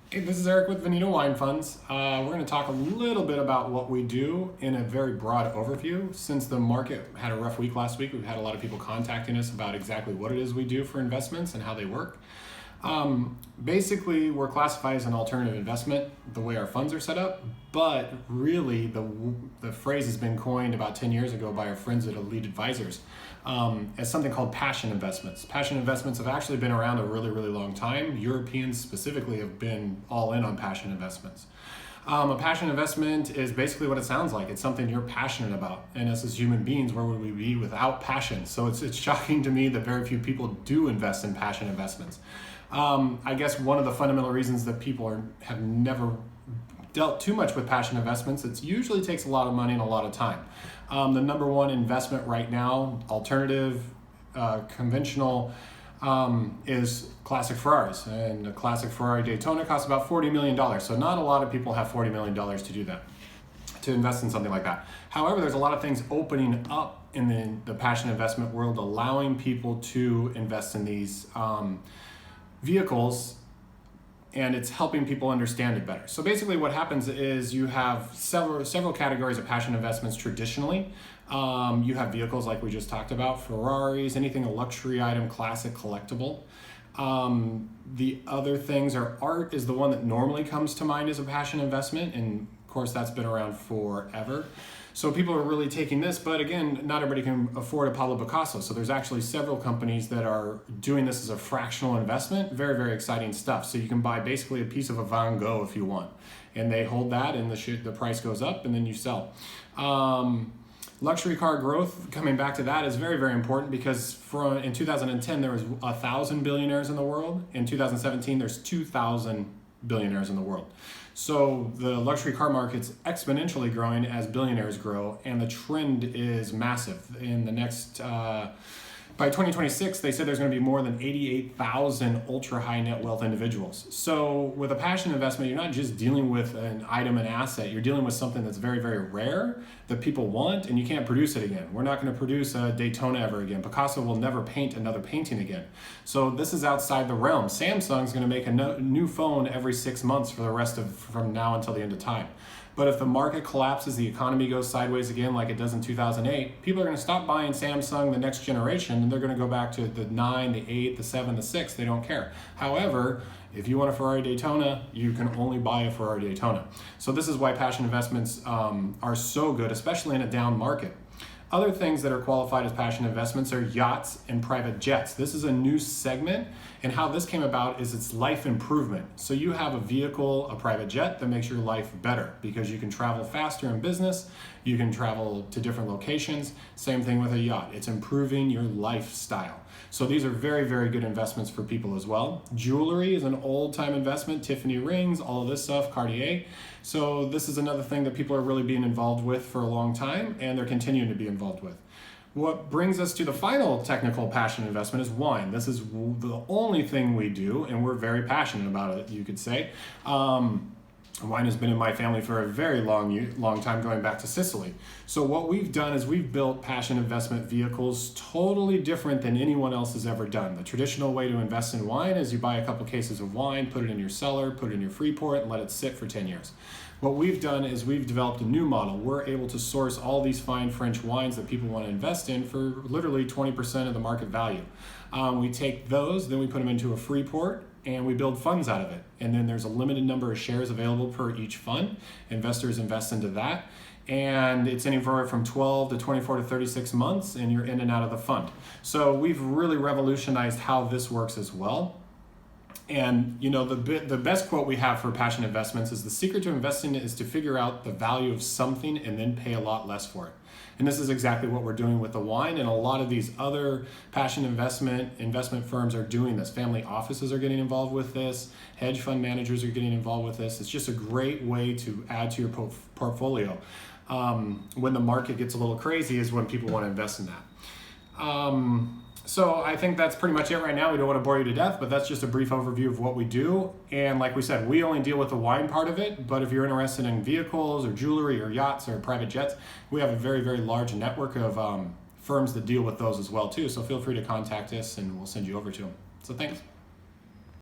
Hey, this is Eric with Veneta Wine Funds. We're going to talk a little bit about what we do in a very broad overview. Since the market had a rough week last week, we've had a lot of people contacting us about exactly what it is we do for investments and how they work. Basically, we're classified as an alternative investment the way our funds are set up, but really the phrase has been coined about 10 years ago by our friends at Elite Advisors as something called passion investments. Passion investments have actually been around a really, really long time. Europeans specifically have been all in on passion investments. A passion investment is basically what it sounds like. It's something you're passionate about. And us as human beings, where would we be without passion? So it's shocking to me that very few people do invest in passion investments. I guess one of the fundamental reasons that people have never dealt too much with passion investments, it usually takes a lot of money and a lot of time. The number one investment right now, alternative, conventional, is classic Ferraris. And a classic Ferrari Daytona costs about $40 million. So not a lot of people have $40 million to do that, to invest in something like that. However, there's a lot of things opening up in the passion investment world, allowing people to invest in these vehicles, and it's helping people understand it better. So basically what happens is you have several categories of passion investments traditionally. You have vehicles like we just talked about, Ferraris, anything a luxury item, classic, collectible. The other things are art is the one that normally comes to mind as a passion investment, and of course that's been around forever. So people are really taking this, but again, not everybody can afford a Pablo Picasso. So there's actually several companies that are doing this as a fractional investment. Very, very exciting stuff. So you can buy basically a piece of a Van Gogh if you want. And they hold that and the price goes up and then you sell. Luxury car growth, coming back to that, is very, very important because in 2010, there was 1,000 billionaires in the world. In 2017, there's 2,000 billionaires in the world. So the luxury car market's exponentially growing as billionaires grow, and the trend is massive. In the next, by 2026, they said there's going to be more than 88,000 ultra high net wealth individuals. So with a passion investment, you're not just dealing with an item, an asset, you're dealing with something that's very, very rare that people want, and you can't produce it again. We're not going to produce a Daytona ever again. Picasso will never paint another painting again. So this is outside the realm. Samsung's going to make a new phone every 6 months for the rest of, from now until the end of time. But if the market collapses, the economy goes sideways again like it does in 2008, people are going to stop buying Samsung the next generation, and they're going to go back to the 9, the 8, the 7, the 6. They don't care. However, if you want a Ferrari Daytona, you can only buy a Ferrari Daytona. So this is why passion investments are so good, especially in a down market. Other things that are qualified as passion investments are yachts and private jets. This is a new segment, and how this came about is it's life improvement. So you have a vehicle, a private jet, that makes your life better because you can travel faster in business, you can travel to different locations. Same thing with a yacht. It's improving your lifestyle. So these are very, very good investments for people as well. Jewelry is an old-time investment, Tiffany rings, all of this stuff, Cartier. So this is another thing that people are really being involved with for a long time, and they're continuing to be involved with. What brings us to the final technical passion investment is wine. This is the only thing we do, and we're very passionate about it, you could say. Wine has been in my family for a very long time, going back to Sicily. So what we've done is we've built passion investment vehicles totally different than anyone else has ever done. The traditional way to invest in wine is you buy a couple cases of wine, put it in your cellar, put it in your Freeport, and let it sit for 10 years. What we've done is we've developed a new model. We're able to source all these fine French wines that people want to invest in for literally 20% of the market value. We take those, then we put them into a Freeport, and we build funds out of it. And then there's a limited number of shares available per each fund. Investors invest into that. And it's anywhere from 12 to 24 to 36 months, and you're in and out of the fund. So we've really revolutionized how this works as well. And you know, the best quote we have for passion investments is the secret to investing is to figure out the value of something and then pay a lot less for it. And this is exactly what we're doing with the wine, and a lot of these other passion investment firms are doing this. Family offices are getting involved with this. Hedge fund managers are getting involved with this. It's just a great way to add to your portfolio. When the market gets a little crazy is when people want to invest in that. So I think that's pretty much it right now. We don't want to bore you to death, but that's just a brief overview of what we do. And like we said, we only deal with the wine part of it, but if you're interested in vehicles or jewelry or yachts or private jets, we have a very, very large network of firms that deal with those as well too. So feel free to contact us and we'll send you over to them. So thanks.